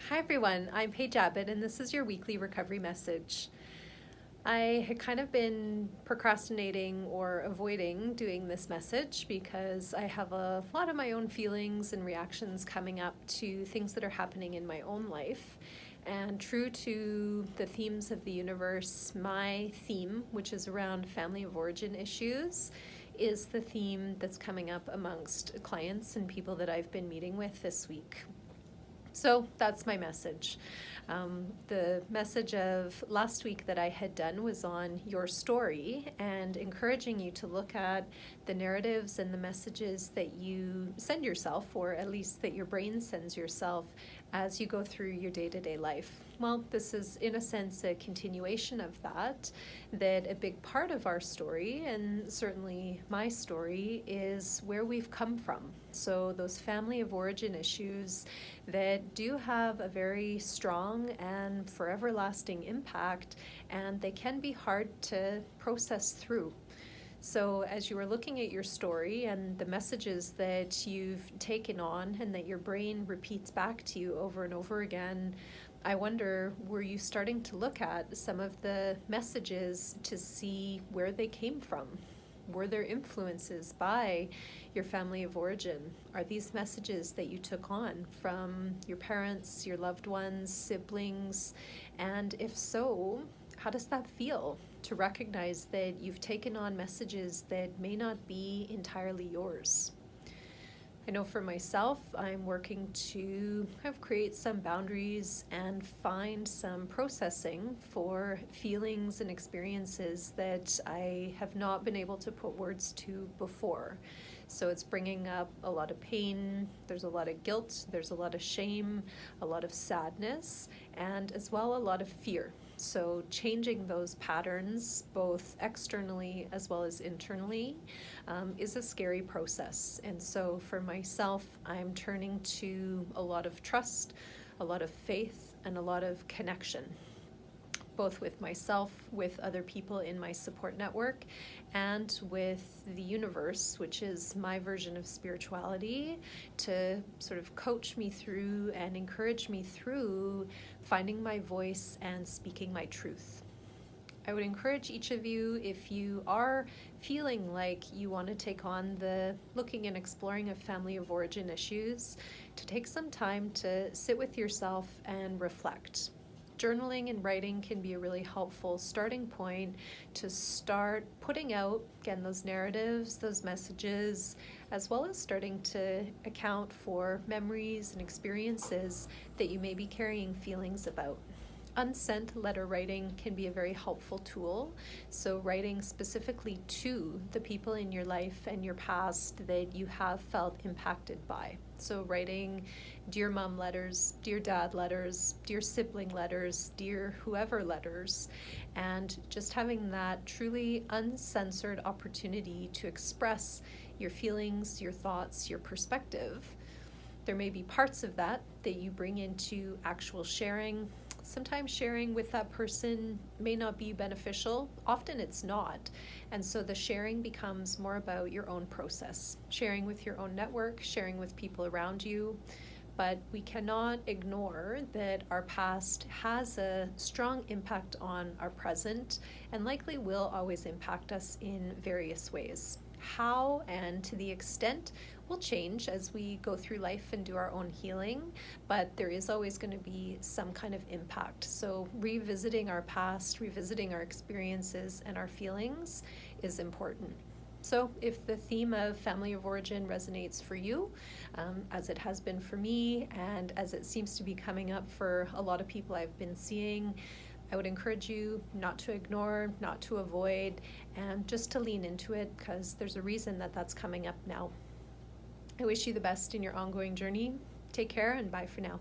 Hi everyone, I'm Paige Abbott and this is your weekly recovery message. I had kind of been procrastinating or avoiding doing this message because I have a lot of my own feelings and reactions coming up to things that are happening in my own life. And true to the themes of the universe, my theme, which is around family of origin issues, is the theme that's coming up amongst clients and people that I've been meeting with this week. So that's my message. The message of last week that I had done was on your story and encouraging you to look at the narratives and the messages that you send yourself, or at least that your brain sends yourself as you go through your day-to-day life. Well, this is in a sense a continuation of that a big part of our story, and certainly my story, is where we've come from. So those family of origin issues that do have a very strong and forever lasting impact, and they can be hard to process through. So as you were looking at your story and the messages that you've taken on and that your brain repeats back to you over and over again, I wonder, were you starting to look at some of the messages to see where they came from? Were there influences by your family of origin? Are these messages that you took on from your parents, your loved ones, siblings? And if so, how does that feel to recognize that you've taken on messages that may not be entirely yours? I know for myself, I'm working to kind of create some boundaries and find some processing for feelings and experiences that I have not been able to put words to before. So it's bringing up a lot of pain, there's a lot of guilt, there's a lot of shame, a lot of sadness, and as well a lot of fear. So changing those patterns, both externally as well as internally, is a scary process. And so for myself, I'm turning to a lot of trust, a lot of faith, and a lot of connection, both with myself, with other people in my support network, and with the universe, which is my version of spirituality, to sort of coach me through and encourage me through finding my voice and speaking my truth. I would encourage each of you, if you are feeling like you want to take on the looking and exploring of family of origin issues, to take some time to sit with yourself and reflect. Journaling and writing can be a really helpful starting point to start putting out, again, those narratives, those messages, as well as starting to account for memories and experiences that you may be carrying feelings about. Unsent letter writing can be a very helpful tool. So writing specifically to the people in your life and your past that you have felt impacted by. So writing dear mom letters, dear dad letters, dear sibling letters, dear whoever letters, and just having that truly uncensored opportunity to express your feelings, your thoughts, your perspective. There may be parts of that you bring into actual sharing. Sometimes sharing with that person may not be beneficial. Often it's not. And so the sharing becomes more about your own process, sharing with your own network, sharing with people around you. But we cannot ignore that our past has a strong impact on our present and likely will always impact us in various ways. How and to the extent will change as we go through life and do our own healing, but there is always going to be some kind of impact. So revisiting our past, revisiting our experiences and our feelings is important. So if the theme of family of origin resonates for you, as it has been for me, and as it seems to be coming up for a lot of people I've been seeing, I would encourage you not to ignore, not to avoid, and just to lean into it, because there's a reason that that's coming up now. I wish you the best in your ongoing journey. Take care and bye for now.